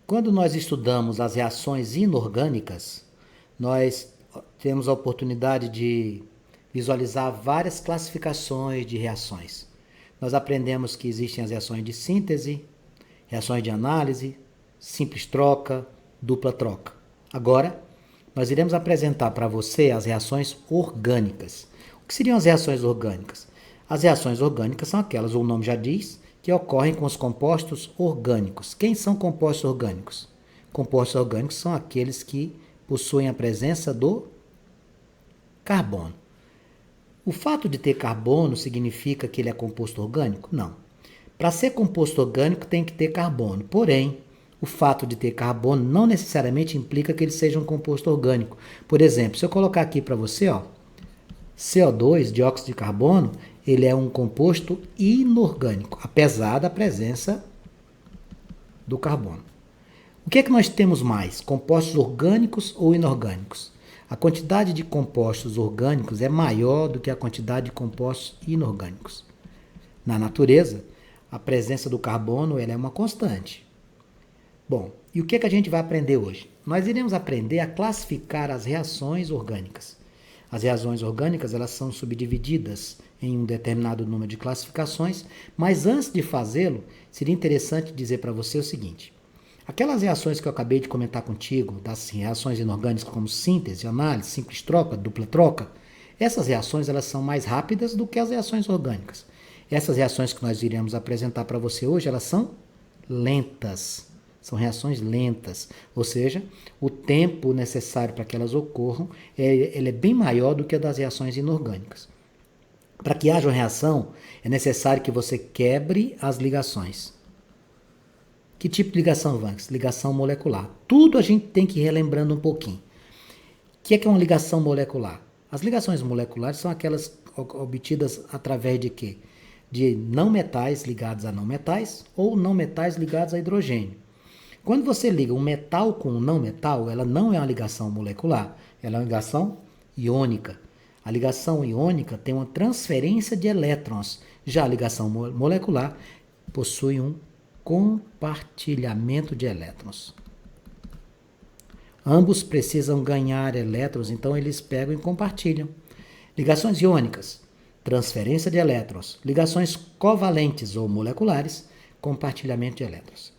Quando nós estudamos as reações inorgânicas, nós temos a oportunidade de visualizar várias classificações de reações. Nós aprendemos que existem as reações de síntese, reações de análise, simples troca, dupla troca. Agora, nós iremos apresentar para você as reações orgânicas. O que seriam as reações orgânicas? As reações orgânicas são aquelas, o nome já diz, que ocorrem com os compostos orgânicos. Quem são compostos orgânicos? Compostos orgânicos são aqueles que possuem a presença do carbono. O fato de ter carbono significa que ele é composto orgânico? Não. Para ser composto orgânico tem que ter carbono. Porém, o fato de ter carbono não necessariamente implica que ele seja um composto orgânico. Por exemplo, se eu colocar aqui para você, CO2, dióxido de carbono, ele é um composto inorgânico, apesar da presença do carbono. O que é que nós temos mais? Compostos orgânicos ou inorgânicos? A quantidade de compostos orgânicos é maior do que a quantidade de compostos inorgânicos. Na natureza, a presença do carbono ela é uma constante. Bom, e o que é que a gente vai aprender hoje? Nós iremos aprender a classificar as reações orgânicas. As reações orgânicas elas são subdivididas em um determinado número de classificações, mas antes de fazê-lo, seria interessante dizer para você o seguinte. Aquelas reações que eu acabei de comentar contigo, das reações inorgânicas como síntese, análise, simples troca, dupla troca, essas reações elas são mais rápidas do que as reações orgânicas. Essas reações que nós iremos apresentar para você hoje, elas são lentas. São reações lentas, ou seja, o tempo necessário para que elas ocorram ele é bem maior do que o das reações inorgânicas. Para que haja uma reação, é necessário que você quebre as ligações. Que tipo de ligação, Vanks? Ligação molecular. Tudo a gente tem que ir relembrando um pouquinho. O que é uma ligação molecular? As ligações moleculares são aquelas obtidas através de quê? De não metais ligados a não metais ou não metais ligados a hidrogênio. Quando você liga um metal com um não metal, ela não é uma ligação molecular, ela é uma ligação iônica. A ligação iônica tem uma transferência de elétrons. Já a ligação molecular possui um compartilhamento de elétrons. Ambos precisam ganhar elétrons, então eles pegam e compartilham. Ligações iônicas, transferência de elétrons. Ligações covalentes ou moleculares, compartilhamento de elétrons.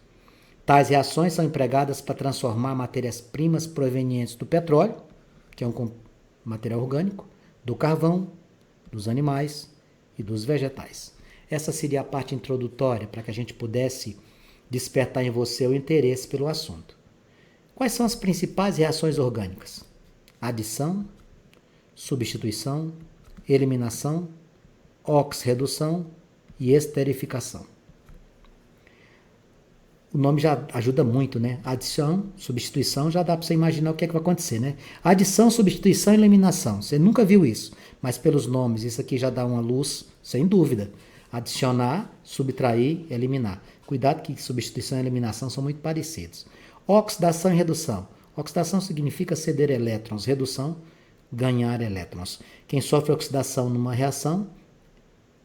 Tais reações são empregadas para transformar matérias-primas provenientes do petróleo, que é um material orgânico, do carvão, dos animais e dos vegetais. Essa seria a parte introdutória para que a gente pudesse despertar em você o interesse pelo assunto. Quais são as principais reações orgânicas? Adição, substituição, eliminação, oxirredução e esterificação. O nome já ajuda muito, né? Adição, substituição, já dá para você imaginar o que é que vai acontecer, né? Adição, substituição e eliminação. Você nunca viu isso, mas pelos nomes, isso aqui já dá uma luz, sem dúvida. Adicionar, subtrair, eliminar. Cuidado que substituição e eliminação são muito parecidos. Oxidação e redução. Oxidação significa ceder elétrons, redução, ganhar elétrons. Quem sofre oxidação numa reação,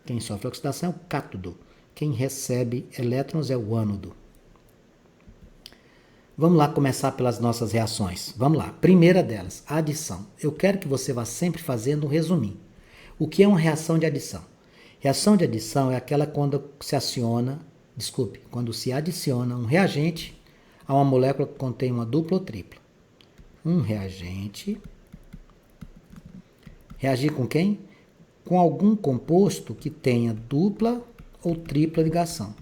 quem sofre oxidação é o cátodo. Quem recebe elétrons é o ânodo. Vamos lá começar pelas nossas reações. Vamos lá. Primeira delas, adição. Eu quero que você vá sempre fazendo um resuminho. O que é uma reação de adição? Reação de adição é aquela quando quando se adiciona um reagente a uma molécula que contém uma dupla ou tripla. Um reagente. Reagir com quem? Com algum composto que tenha dupla ou tripla ligação.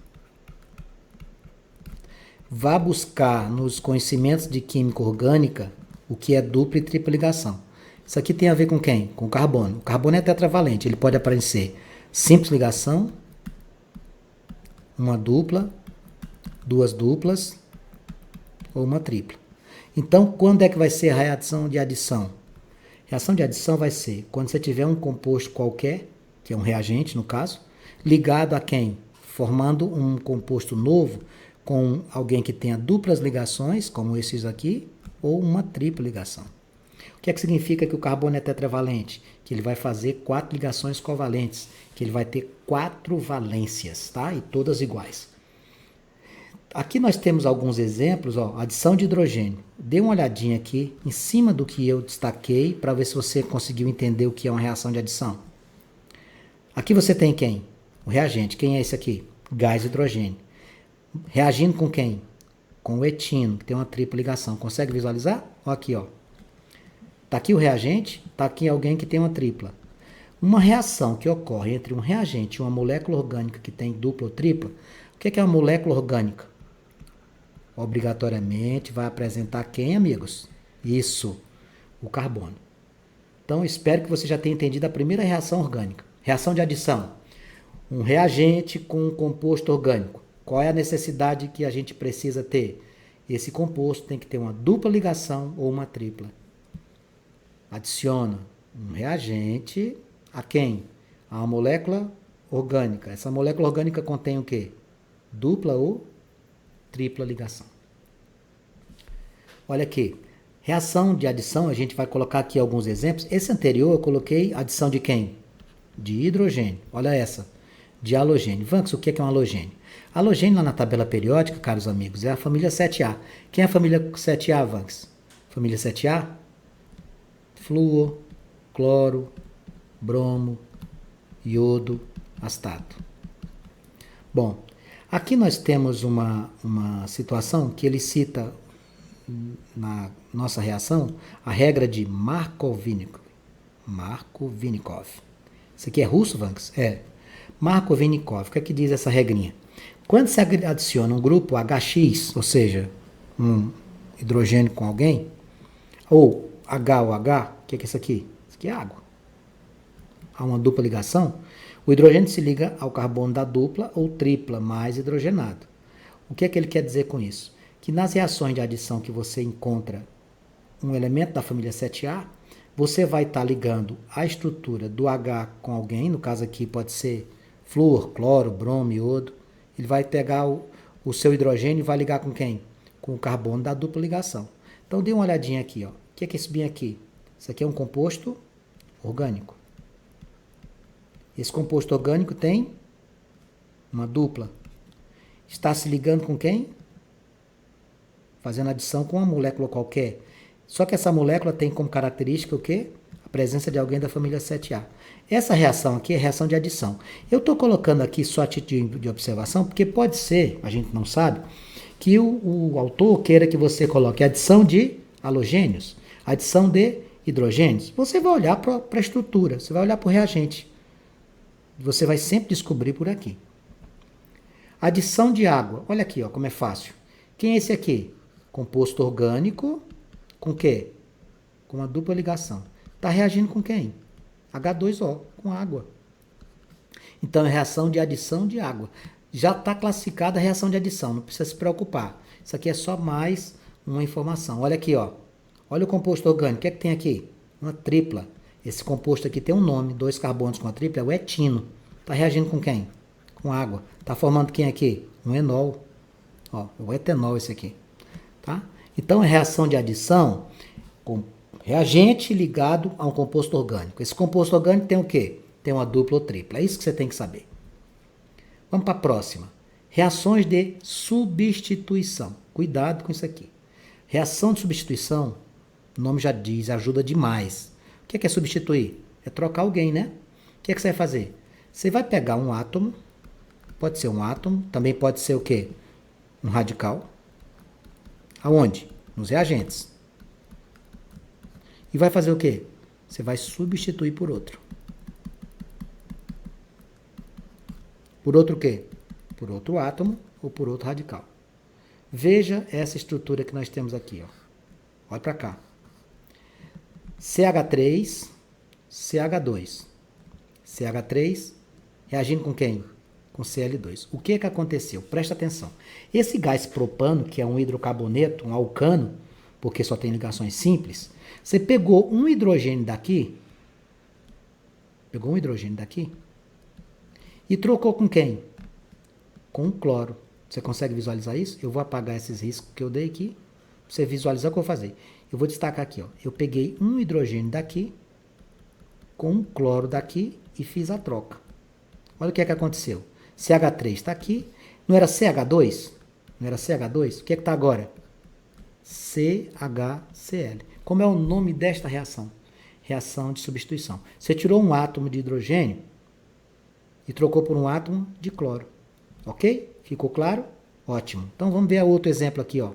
Vá buscar nos conhecimentos de química orgânica o que é dupla e tripla ligação. Isso aqui tem a ver com quem? Com o carbono. O carbono é tetravalente, ele pode aparecer simples ligação, uma dupla, duas duplas ou uma tripla. Então, quando é que vai ser a reação de adição? Reação de adição vai ser quando você tiver um composto qualquer, que é um reagente no caso, ligado a quem? Formando um composto novo com alguém que tenha duplas ligações, como esses aqui, ou uma tripla ligação. O que é que significa que o carbono é tetravalente? Que ele vai fazer 4 ligações covalentes, que ele vai ter 4 valências, tá? E todas iguais. Aqui nós temos alguns exemplos, ó, adição de hidrogênio. Dê uma olhadinha aqui em cima do que eu destaquei para ver se você conseguiu entender o que é uma reação de adição. Aqui você tem quem? O reagente. Quem é esse aqui? Gás hidrogênio. Reagindo com quem? Com o etino, que tem uma tripla ligação. Consegue visualizar? Ó aqui, ó. Tá aqui o reagente, tá aqui alguém que tem uma tripla. Uma reação que ocorre entre um reagente e uma molécula orgânica que tem dupla ou tripla, o que é uma molécula orgânica? Obrigatoriamente vai apresentar quem, amigos? Isso, o carbono. Então, espero que você já tenha entendido a primeira reação orgânica. Reação de adição. Um reagente com um composto orgânico. Qual é a necessidade que a gente precisa ter? Esse composto tem que ter uma dupla ligação ou uma tripla. Adiciona um reagente a quem? A uma molécula orgânica. Essa molécula orgânica contém o quê? Dupla ou tripla ligação. Olha aqui. Reação de adição, a gente vai colocar aqui alguns exemplos. Esse anterior eu coloquei adição de quem? De hidrogênio. Olha essa. De halogênio. Vanks, o que é um halogênio? Halogênio lá na tabela periódica, caros amigos, é a família 7A. Quem é a família 7A, Vanks? Família 7A? Flúor, cloro, bromo, iodo, astato. Bom, aqui nós temos uma situação que ele cita na nossa reação a regra de Markovnikov. Isso aqui é russo, Vanks? É. Markovnikov. O que é que diz essa regrinha? Quando se adiciona um grupo HX, ou seja, um hidrogênio com alguém, ou H ou H, o que é isso aqui? Isso aqui é água. Há uma dupla ligação, o hidrogênio se liga ao carbono da dupla ou tripla mais hidrogenado. O que é que ele quer dizer com isso? Que nas reações de adição que você encontra um elemento da família 7A, você vai estar ligando a estrutura do H com alguém, no caso aqui pode ser flúor, cloro, bromo, iodo. Ele vai pegar o seu hidrogênio e vai ligar com quem? Com o carbono da dupla ligação. Então dê uma olhadinha aqui, ó. O que é isso bem aqui? Isso aqui é um composto orgânico. Esse composto orgânico tem uma dupla. Está se ligando com quem? Fazendo adição com uma molécula qualquer. Só que essa molécula tem como característica o quê? A presença de alguém da família 7A. Essa reação aqui é reação de adição. Eu estou colocando aqui só a título de observação, porque pode ser, a gente não sabe, que o autor queira que você coloque adição de halogênios, adição de hidrogênios. Você vai olhar para a estrutura, você vai olhar para o reagente. Você vai sempre descobrir por aqui. Adição de água. Olha aqui, ó, como é fácil. Quem é esse aqui? Composto orgânico com o quê? Com uma dupla ligação. Está reagindo com quem? H2O, com água. Então, é reação de adição de água. Já está classificada a reação de adição, não precisa se preocupar. Isso aqui é só mais uma informação. Olha aqui, ó. Olha o composto orgânico. O que é que tem aqui? Uma tripla. Esse composto aqui tem um nome, 2 carbonos com a tripla, é o etino. Está reagindo com quem? Com água. Está formando quem aqui? Um enol. Ó, o etanol esse aqui. Tá? Então, é reação de adição com reagente ligado a um composto orgânico. Esse composto orgânico tem o quê? Tem uma dupla ou tripla. É isso que você tem que saber. Vamos para a próxima. Reações de substituição. Cuidado com isso aqui. Reação de substituição, o nome já diz, ajuda demais. O que é substituir? É trocar alguém, né? O que é que você vai fazer? Você vai pegar um átomo, pode ser um átomo, também pode ser o quê? Um radical. Aonde? Nos reagentes. E vai fazer o quê? Você vai substituir por outro. Por outro o quê? Por outro átomo ou por outro radical. Veja essa estrutura que nós temos aqui, ó. Olha para cá. CH3, CH2. CH3 reagindo com quem? Com Cl2. O que aconteceu? Presta atenção. Esse gás propano, que é um hidrocarboneto, um alcano, porque só tem ligações simples, você pegou um hidrogênio daqui, e trocou com quem? Com o cloro. Você consegue visualizar isso? Eu vou apagar esses riscos que eu dei aqui, para você visualizar o que eu vou fazer. Eu vou destacar aqui, ó. Eu peguei um hidrogênio daqui, com um cloro daqui, e fiz a troca. Olha o que aconteceu. CH3 está aqui, não era CH2? Não era CH2? O que é que está agora? CHCl. Como é o nome desta reação? Reação de substituição. Você tirou um átomo de hidrogênio e trocou por um átomo de cloro. Ok? Ficou claro? Ótimo. Então vamos ver outro exemplo aqui, ó.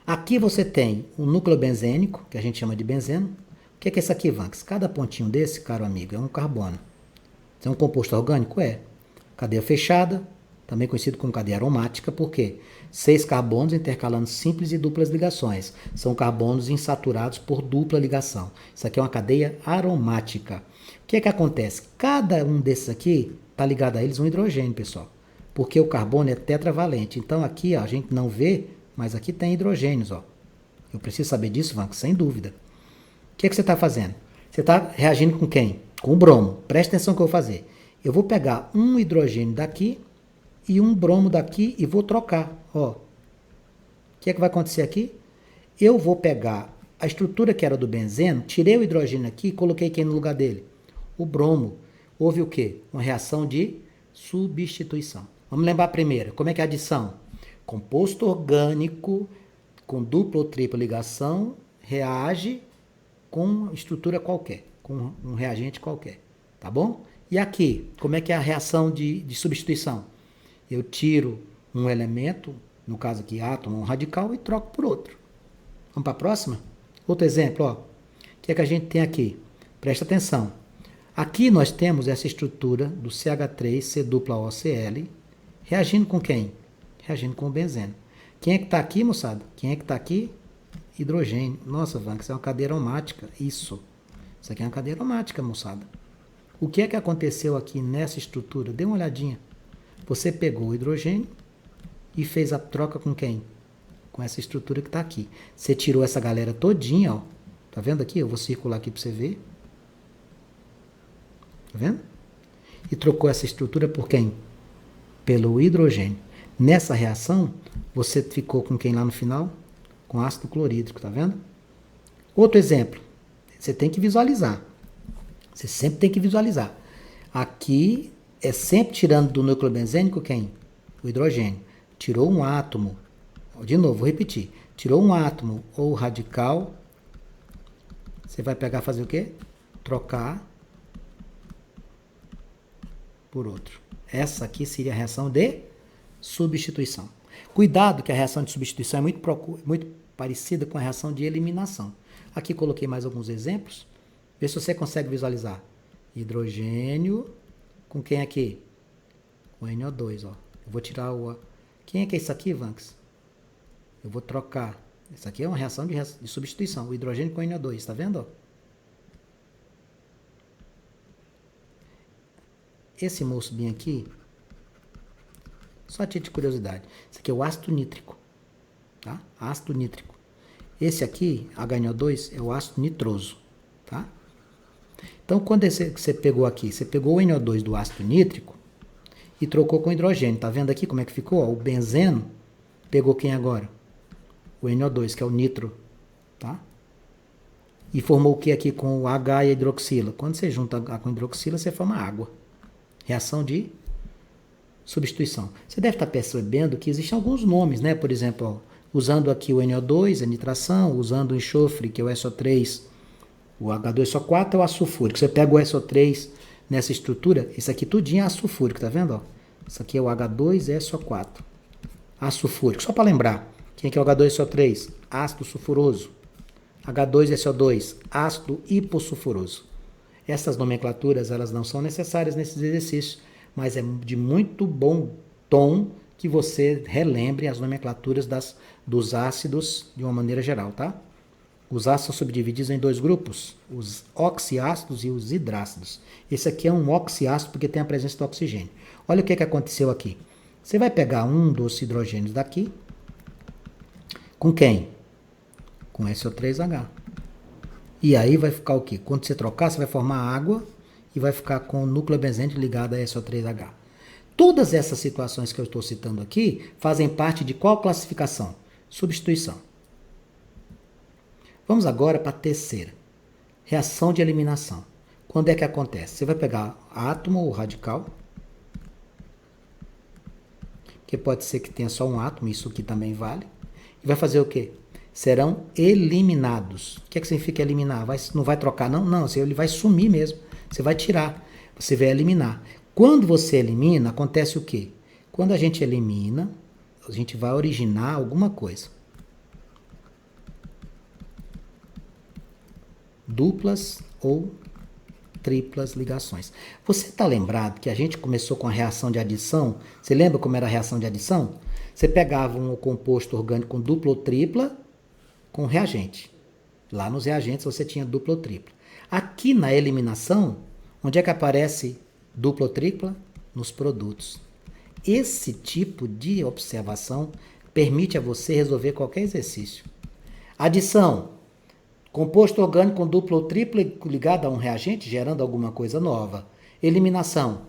Aqui você tem o núcleo benzênico, que a gente chama de benzeno. O que é isso aqui, Vanks? Cada pontinho desse, caro amigo, é um carbono. Isso é um composto orgânico? É. Cadeia fechada, também conhecido como cadeia aromática, por quê? 6 carbonos intercalando simples e duplas ligações. São carbonos insaturados por dupla ligação. Isso aqui é uma cadeia aromática. O que é que acontece? Cada um desses aqui está ligado a eles um hidrogênio, pessoal. Porque o carbono é tetravalente. Então aqui ó, a gente não vê, mas aqui tem hidrogênios. Ó. Eu preciso saber disso, Vanks, sem dúvida. O que é que você está fazendo? Você está reagindo com quem? Com o bromo. Presta atenção no que eu vou fazer. Eu vou pegar um hidrogênio daqui e um bromo daqui e vou trocar. Ó. O que é que vai acontecer aqui? Eu vou pegar a estrutura que era do benzeno, tirei o hidrogênio aqui e coloquei quem no lugar dele? O bromo. Houve o quê? Uma reação de substituição. Vamos lembrar primeiro. Como é que é a adição? Composto orgânico com dupla ou tripla ligação reage com estrutura qualquer, com um reagente qualquer. Tá bom? E aqui, como é que é a reação de substituição? Eu tiro um elemento, no caso aqui átomo, um radical, e troco por outro. Vamos para a próxima? Outro exemplo, ó. O que é que a gente tem aqui? Presta atenção. Aqui nós temos essa estrutura do CH3C+OCl reagindo com quem? Reagindo com o benzeno. Quem é que está aqui, moçada? Quem é que está aqui? Hidrogênio. Nossa, Vanks, isso é uma cadeia aromática. Isso aqui é uma cadeia aromática, moçada. O que é que aconteceu aqui nessa estrutura? Dê uma olhadinha. Você pegou o hidrogênio e fez a troca com quem? Com essa estrutura que está aqui. Você tirou essa galera todinha, ó. Tá vendo aqui? Eu vou circular aqui para você ver. Tá vendo? E trocou essa estrutura por quem? Pelo hidrogênio. Nessa reação, você ficou com quem lá no final? Com ácido clorídrico, tá vendo? Outro exemplo. Você tem que visualizar. Você sempre tem que visualizar. Aqui é sempre tirando do núcleo benzênico quem? O hidrogênio. Tirou um átomo. De novo, vou repetir. Tirou um átomo ou radical. Você vai pegar e fazer o quê? Trocar por outro. Essa aqui seria a reação de substituição. Cuidado que a reação de substituição é muito parecida com a reação de eliminação. Aqui coloquei mais alguns exemplos. Vê se você consegue visualizar. Hidrogênio com quem aqui? Com NO2, ó. Eu vou tirar o... Quem é que é isso aqui, Vanks? Eu vou trocar. Isso aqui é uma reação de substituição. O hidrogênio com NO2, tá vendo? Ó? Esse moço bem aqui, só a título de curiosidade, isso aqui é o ácido nítrico, tá? Ácido nítrico. Esse aqui, HNO2, é o ácido nitroso, tá? Então, quando você pegou aqui, você pegou o NO2 do ácido nítrico e trocou com hidrogênio. Tá vendo aqui como é que ficou? Ó, o benzeno pegou quem agora? O NO2, que é o nitro, tá? E formou o que aqui com o H e a hidroxila? Quando você junta H com hidroxila, você forma água. Reação de substituição. Você deve estar percebendo que existem alguns nomes, né? Por exemplo, ó, usando aqui o NO2, a nitração, usando o enxofre, que é o SO3, o H2SO4 é o ácido sulfúrico. Você pega o SO3 nessa estrutura, isso aqui tudinho é ácido sulfúrico, tá vendo? Ó? Isso aqui é o H2SO4. Ácido sulfúrico. Só para lembrar, quem é que é o H2SO3? Ácido sulfuroso. H2SO2, ácido hipossulfuroso. Essas nomenclaturas, elas não são necessárias nesses exercícios, mas é de muito bom tom que você relembre as nomenclaturas dos ácidos de uma maneira geral, tá? Os ácidos são subdivididos em dois grupos, os oxiácidos e os hidrácidos. Esse aqui é um oxiácido porque tem a presença do oxigênio. Olha o que aconteceu aqui. Você vai pegar um dos hidrogênios daqui, com quem? Com SO3H. E aí vai ficar o quê? Quando você trocar, você vai formar água e vai ficar com o núcleo benzênico ligado a SO3H. Todas essas situações que eu estou citando aqui fazem parte de qual classificação? Substituição. Vamos agora para a terceira. Reação de eliminação. Quando é que acontece? Você vai pegar átomo ou radical. que pode ser que tenha só um átomo, isso aqui também vale. E vai fazer o quê? Serão eliminados. O que significa eliminar? Não vai trocar, não? Não, ele vai sumir mesmo. Você vai tirar, você vai eliminar. Quando você elimina, acontece o quê? Quando a gente elimina, a gente vai originar alguma coisa. Duplas ou triplas ligações. Você está lembrado que a gente começou com a reação de adição? Você lembra como era a reação de adição? Você pegava um composto orgânico com dupla ou tripla com reagente. Lá nos reagentes você tinha dupla ou tripla. Aqui na eliminação, onde é que aparece dupla ou tripla? Nos produtos. Esse tipo de observação permite a você resolver qualquer exercício. Adição. Composto orgânico com dupla ou tripla ligado a um reagente, gerando alguma coisa nova. Eliminação.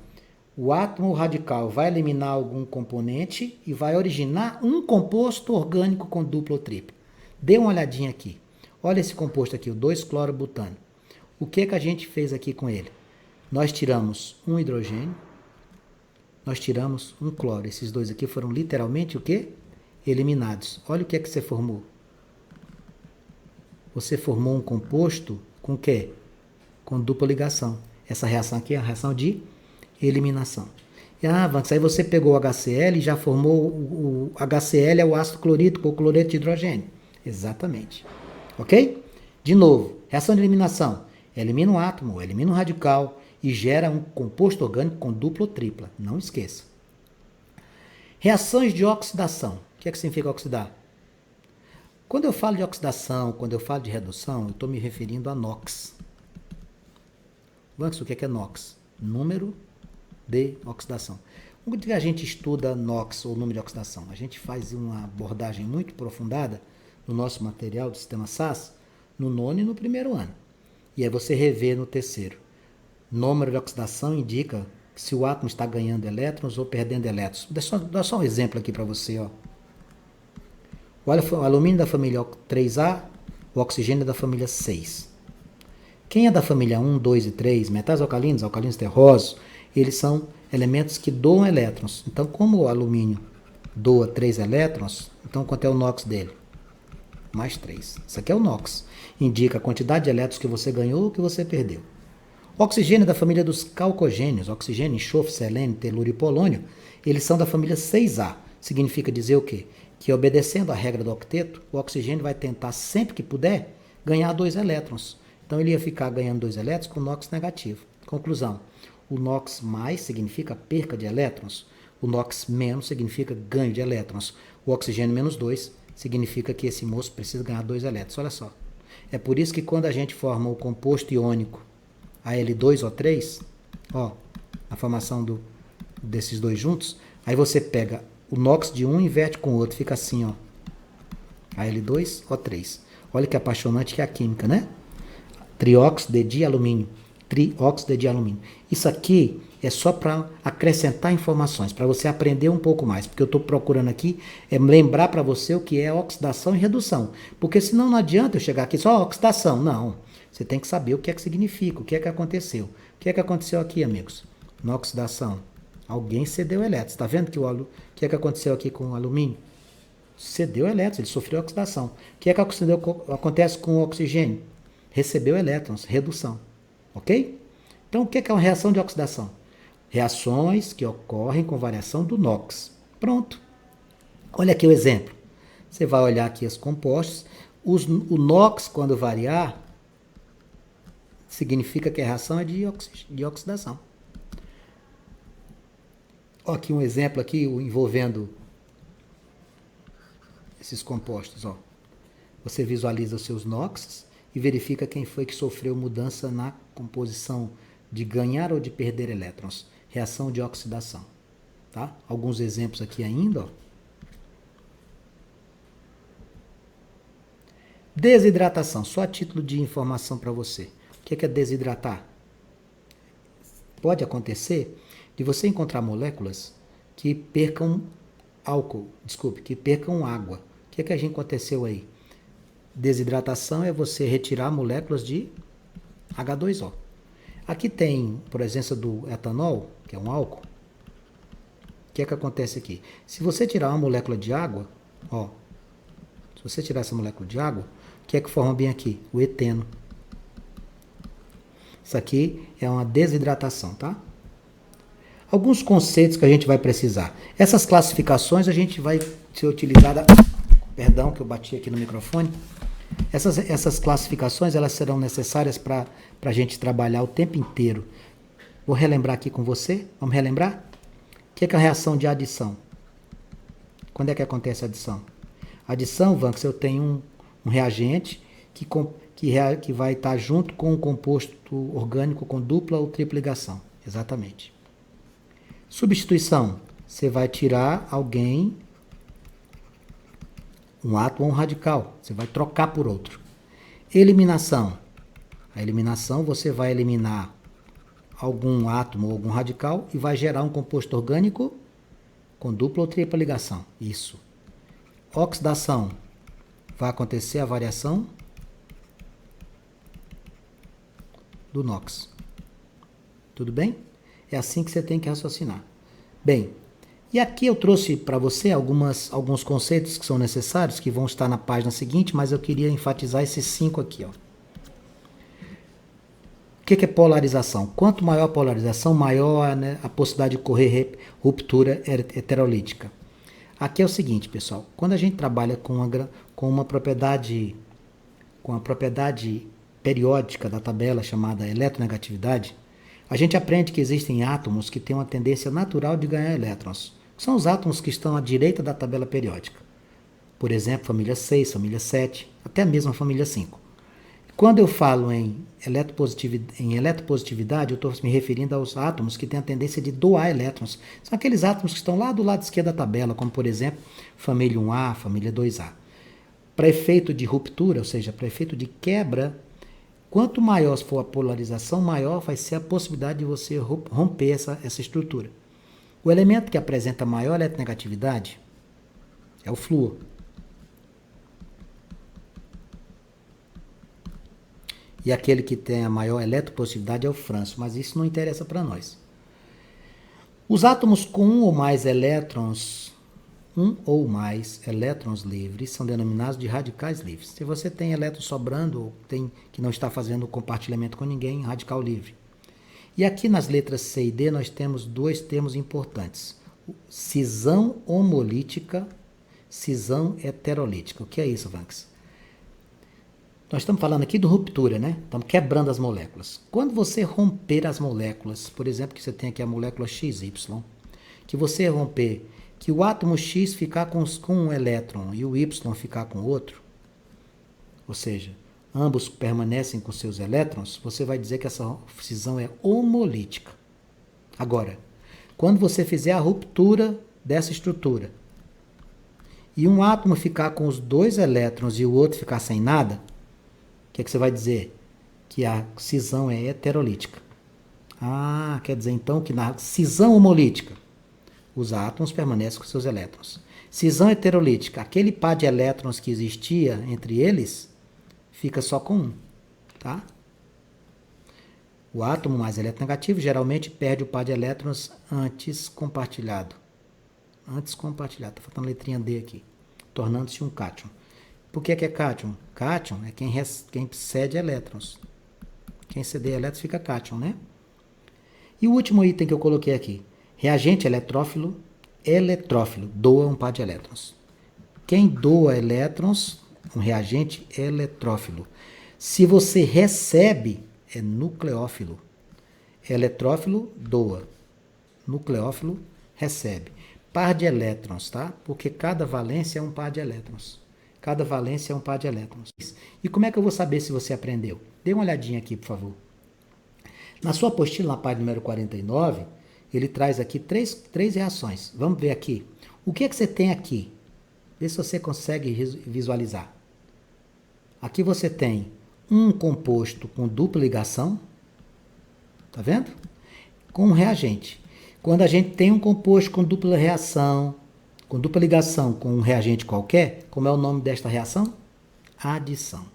O átomo radical vai eliminar algum componente e vai originar um composto orgânico com dupla ou tripla. Dê uma olhadinha aqui. Olha esse composto aqui, o 2-clorobutano. O que a gente fez aqui com ele? Nós tiramos um hidrogênio, nós tiramos um cloro. Esses dois aqui foram literalmente o quê? Eliminados. Olha o que você formou. Você formou um composto com o quê? Com dupla ligação. Essa reação aqui é a reação de eliminação. Vantes, aí você pegou o HCl e já formou o HCl é o ácido clorídrico ou cloreto de hidrogênio. Exatamente. Ok? De novo, reação de eliminação. Elimina um átomo, elimina um radical e gera um composto orgânico com dupla ou tripla. Não esqueça. Reações de oxidação. O que significa oxidar? Quando eu falo de oxidação, quando eu falo de redução, eu estou me referindo a NOx. Vantes, o que é NOx? Número de oxidação. Quando a gente estuda NOx ou número de oxidação, a gente faz uma abordagem muito aprofundada no nosso material do sistema SAS, no nono e no primeiro ano. E aí você revê no terceiro. Número de oxidação indica se o átomo está ganhando elétrons ou perdendo elétrons. Dá só um exemplo aqui para você. Ó. O alumínio da família 3A, o oxigênio da família 6. Quem é da família 1, 2 e 3, metais alcalinos, alcalinos terrosos, eles são elementos que doam elétrons. Então, como o alumínio doa 3 elétrons, então quanto é o NOx dele? Mais 3. Isso aqui é o NOx. Indica a quantidade de elétrons que você ganhou ou que você perdeu. O oxigênio da família dos calcogênios, oxigênio, enxofre, selênio, telúrio e polônio, eles são da família 6A. Significa dizer o quê? Que obedecendo à regra do octeto, o oxigênio vai tentar, sempre que puder, ganhar 2 elétrons. Então ele ia ficar ganhando 2 elétrons com NOx negativo. Conclusão. O NOx mais significa perca de elétrons. O NOx menos significa ganho de elétrons. O oxigênio menos 2 significa que esse moço precisa ganhar 2 elétrons. Olha só. É por isso que quando a gente forma o composto iônico Al2O3, ó, a formação desses dois juntos, aí você pega o NOx de um e inverte com o outro, fica assim, ó. Al2O3. Olha que apaixonante que é a química, né? Trióxido de dialumínio. Trióxido de dialumínio. Isso aqui é só para acrescentar informações, para você aprender um pouco mais. Porque eu estou procurando aqui lembrar para você o que é oxidação e redução. Porque senão não adianta eu chegar aqui só oxidação. Não. Você tem que saber o que significa, o que aconteceu. O que aconteceu aqui, amigos? Na oxidação. Alguém cedeu elétrons. Está vendo o que aconteceu aqui com o alumínio? Cedeu elétrons, ele sofreu oxidação. O que acontece com o oxigênio? Recebeu elétrons, redução. Ok? Então, o que é uma reação de oxidação? Reações que ocorrem com variação do NOx. Pronto. Olha aqui o exemplo. Você vai olhar aqui os compostos. O NOx, quando variar, significa que a reação é de oxidação. Olha aqui um exemplo aqui envolvendo esses compostos. Ó. Você visualiza os seus NOx e verifica quem foi que sofreu mudança na composição de ganhar ou de perder elétrons. Reação de oxidação. Tá? Alguns exemplos aqui ainda. Ó. Desidratação. Só a título de informação para você. O que é desidratar? Pode acontecer de você encontrar moléculas que percam que percam água. O que a gente aconteceu aí? Desidratação é você retirar moléculas de H2O. Aqui tem, por presença do etanol, que é um álcool, que é que acontece aqui? Se você tirar uma molécula de água, ó, se você tirar essa molécula de água, o que é que forma bem aqui? O eteno. Isso aqui é uma desidratação, tá? Alguns conceitos que a gente vai precisar. Essas classificações a gente vai ser utilizada... Perdão que eu bati aqui no microfone. Essas classificações elas serão necessárias para a gente trabalhar o tempo inteiro. Vou relembrar aqui com você. Vamos relembrar? O que é a reação de adição? Quando é que acontece a adição? Adição, Vanks, eu tenho um reagente que vai estar junto com um composto orgânico com dupla ou tripla ligação. Exatamente. Substituição. Você vai tirar alguém, um átomo ou um radical. Você vai trocar por outro. Eliminação. A eliminação, você vai eliminar algum átomo ou algum radical e vai gerar um composto orgânico com dupla ou tripla ligação. Isso. Oxidação. Vai acontecer a variação do NOx. Tudo bem? É assim que você tem que raciocinar. Bem, e aqui eu trouxe para você alguns conceitos que são necessários, que vão estar na página seguinte, mas eu queria enfatizar esses 5 aqui. Ó. O que é polarização? Quanto maior a polarização, maior, né, a possibilidade de ocorrer ruptura heterolítica. Aqui é o seguinte, pessoal. Quando a gente trabalha com a propriedade periódica da tabela chamada eletronegatividade, a gente aprende que existem átomos que têm uma tendência natural de ganhar elétrons. São os átomos que estão à direita da tabela periódica. Por exemplo, família 6, família 7, até mesmo a família 5. Quando eu falo em eletropositividade, eu estou me referindo aos átomos que têm a tendência de doar elétrons. São aqueles átomos que estão lá do lado esquerdo da tabela, como por exemplo, família 1A, família 2A. Para efeito de ruptura, ou seja, para efeito de quebra, quanto maior for a polarização, maior vai ser a possibilidade de você romper essa estrutura. O elemento que apresenta maior eletronegatividade é o flúor. E aquele que tem a maior eletropositividade é o frâncio, mas isso não interessa para nós. Os átomos com um ou mais elétrons livres são denominados de radicais livres. Se você tem elétrons sobrando ou tem que não está fazendo compartilhamento com ninguém, radical livre. E aqui nas letras C e D nós temos 2 termos importantes. Cisão homolítica, cisão heterolítica. O que é isso, Vanks? Nós estamos falando aqui de ruptura, né? Estamos quebrando as moléculas. Quando você romper as moléculas, por exemplo, que você tem aqui a molécula XY, que você romper, que o átomo X ficar com um elétron e o Y ficar com outro, ou seja, ambos permanecem com seus elétrons, você vai dizer que essa cisão é homolítica. Agora, quando você fizer a ruptura dessa estrutura e um átomo ficar com os 2 elétrons e o outro ficar sem nada, o que você vai dizer? Que a cisão é heterolítica. Ah, quer dizer então que na cisão homolítica, os átomos permanecem com seus elétrons. Cisão heterolítica, aquele par de elétrons que existia entre eles, fica só com um. Tá? O átomo mais eletronegativo geralmente perde o par de elétrons antes compartilhado. Antes compartilhado, está faltando a letrinha D aqui, tornando-se um cátion. Por que é cátion? Cátion é quem cede elétrons. Quem ceder elétrons fica cátion, né? E o último item que eu coloquei aqui. Reagente eletrófilo, doa um par de elétrons. Quem doa elétrons, um reagente eletrófilo. Se você recebe, é nucleófilo. Eletrófilo, doa. Nucleófilo, recebe. Par de elétrons, tá? Porque cada valência é um par de elétrons. Cada valência é um par de elétrons. E como é que eu vou saber se você aprendeu? Dê uma olhadinha aqui, por favor. Na sua apostila, na página número 49, ele traz aqui três reações. Vamos ver aqui. O que é que você tem aqui? Vê se você consegue visualizar. Aqui você tem um composto com dupla ligação. Tá vendo? Com um reagente. Quando a gente tem um composto com dupla reação, com dupla ligação com um reagente qualquer, como é o nome desta reação? Adição.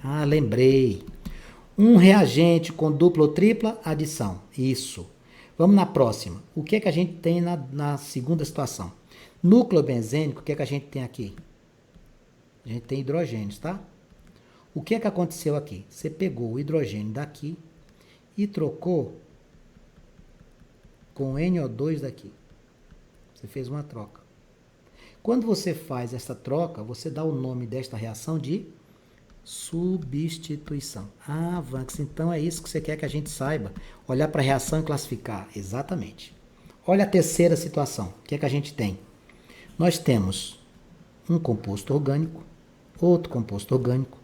Ah, lembrei. Um reagente com dupla ou tripla, adição. Isso. Vamos na próxima. O que é que a gente tem na segunda situação? Núcleo benzênico, o que é que a gente tem aqui? A gente tem hidrogênios, tá? O que é que aconteceu aqui? Você pegou o hidrogênio daqui e trocou com o NO2 daqui. Você fez uma troca. Quando você faz essa troca, você dá o nome desta reação de substituição. Ah, Vanks, então é isso que você quer que a gente saiba. Olhar para a reação e classificar. Exatamente. Olha a terceira situação. O que é que a gente tem? Nós temos um composto orgânico, outro composto orgânico,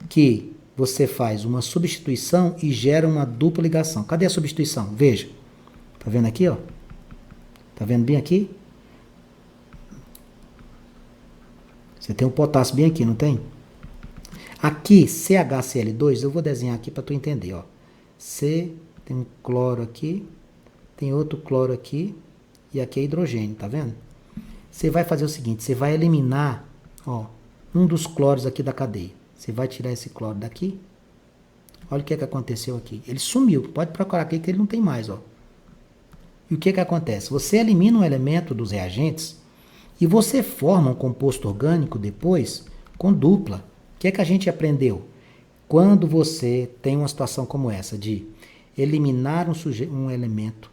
que você faz uma substituição e gera uma dupla ligação. Cadê a substituição? Veja. Tá vendo aqui, ó? Tá vendo bem aqui? Você tem um potássio bem aqui, não tem? Aqui, CHCl2, eu vou desenhar aqui para tu entender, ó. C, tem um cloro aqui, tem outro cloro aqui, e aqui é hidrogênio, tá vendo? Você vai fazer o seguinte, você vai eliminar, ó, um dos cloros aqui da cadeia. Você vai tirar esse cloro daqui. Olha o que é que aconteceu aqui. Ele sumiu, pode procurar aqui que ele não tem mais, ó. E o que é que acontece? Você elimina um elemento dos reagentes e você forma um composto orgânico depois com dupla. O que é que a gente aprendeu? Quando você tem uma situação como essa de eliminar um elemento,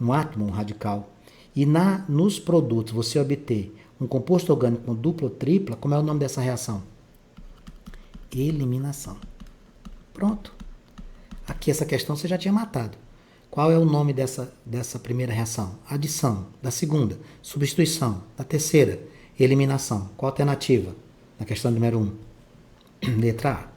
um átomo, um radical, e nos produtos você obter um composto orgânico com dupla ou tripla, como é o nome dessa reação? Eliminação. Pronto. Aqui essa questão você já tinha matado. Qual é o nome dessa primeira reação? Adição. Da segunda, substituição. Da terceira, eliminação. Qual a alternativa? Na questão número 1. Letra A.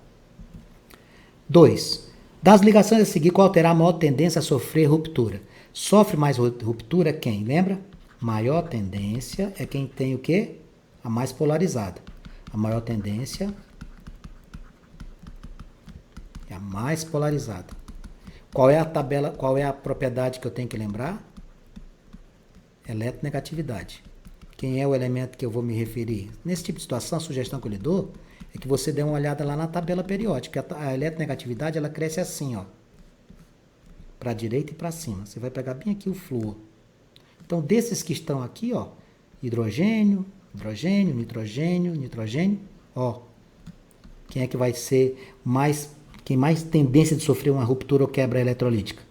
2. Das ligações a seguir, qual terá a maior tendência a sofrer ruptura? Sofre mais ruptura quem? Lembra? Maior tendência é quem tem o quê? A mais polarizada. A maior tendência é a mais polarizada. Qual é a tabela, qual é a propriedade que eu tenho que lembrar? Eletronegatividade. Quem é o elemento que eu vou me referir? Nesse tipo de situação, a sugestão que eu lhe dou é que você dê uma olhada lá na tabela periódica. A eletronegatividade, ela cresce assim, ó. Para a direita e para cima. Você vai pegar bem aqui o flúor. Então, desses que estão aqui, ó, hidrogênio, hidrogênio, nitrogênio, nitrogênio, ó. Quem é que vai ser mais, quem mais tendência de sofrer uma ruptura ou quebra eletrolítica?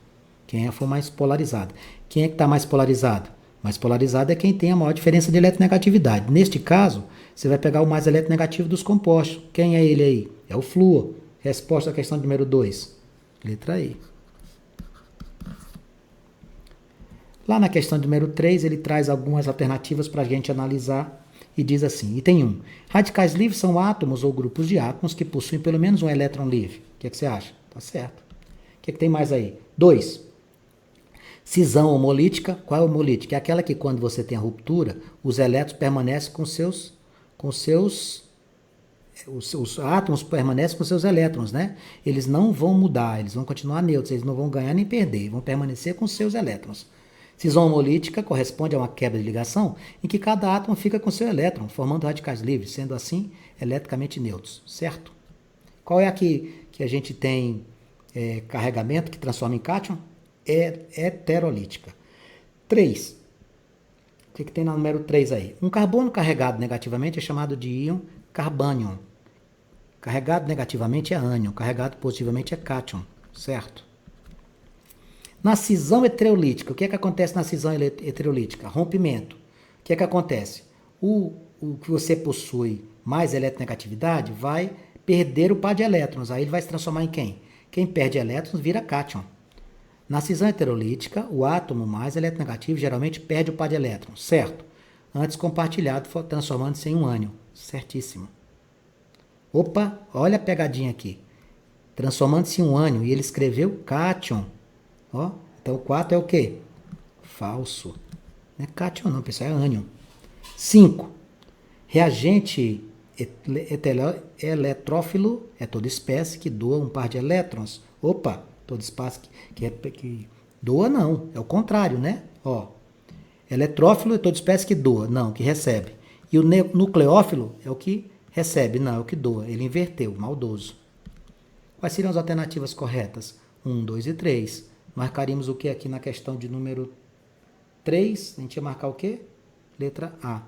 Quem for mais polarizado. Quem é que está mais polarizado? Mais polarizado é quem tem a maior diferença de eletronegatividade. Neste caso, você vai pegar o mais eletronegativo dos compostos. Quem é ele aí? É o flúor. Resposta à questão número 2. Letra E. Lá na questão número 3, ele traz algumas alternativas para a gente analisar e diz assim, item 1. Radicais livres são átomos ou grupos de átomos que possuem pelo menos um elétron livre. O que é que você acha? Tá certo. O que é que tem mais aí? 2. Cisão homolítica. Qual é a homolítica? É aquela que quando você tem a ruptura, os elétrons permanecem os átomos permanecem com seus elétrons, né? Eles não vão mudar, eles vão continuar neutros, eles não vão ganhar nem perder, vão permanecer com seus elétrons. Cisão homolítica corresponde a uma quebra de ligação em que cada átomo fica com seu elétron, formando radicais livres, sendo assim eletricamente neutros, certo? Qual é a que a gente tem carregamento que transforma em cátion? É heterolítica. 3. O que tem no número 3 aí? Um carbono carregado negativamente é chamado de íon carbânion. Carregado negativamente é ânion, carregado positivamente é cátion, certo? Na cisão heterolítica, o que é que acontece na cisão heterolítica? Rompimento. O que é que acontece? O que você possui mais eletronegatividade vai perder o par de elétrons. Aí ele vai se transformar em quem? Quem perde elétrons vira cátion. Na cisão heterolítica, o átomo mais eletronegativo geralmente perde o par de elétrons, certo? Antes compartilhado, transformando-se em um ânion. Certíssimo. Opa, olha a pegadinha aqui. Transformando-se em um ânion, e ele escreveu cátion. Ó, então o 4 é o quê? Falso. Não é cátion não, pessoal, é ânion. 5. Reagente eletrófilo é toda espécie que doa um par de elétrons. Opa, toda espécie que doa não, é o contrário, né? Ó, eletrófilo é toda espécie que doa, não, que recebe. E o nucleófilo é o que recebe, não, é o que doa. Ele inverteu, maldoso. Quais seriam as alternativas corretas? 1, 2 e 3. Marcaríamos o que aqui na questão de número 3? A gente ia marcar o quê? Letra A.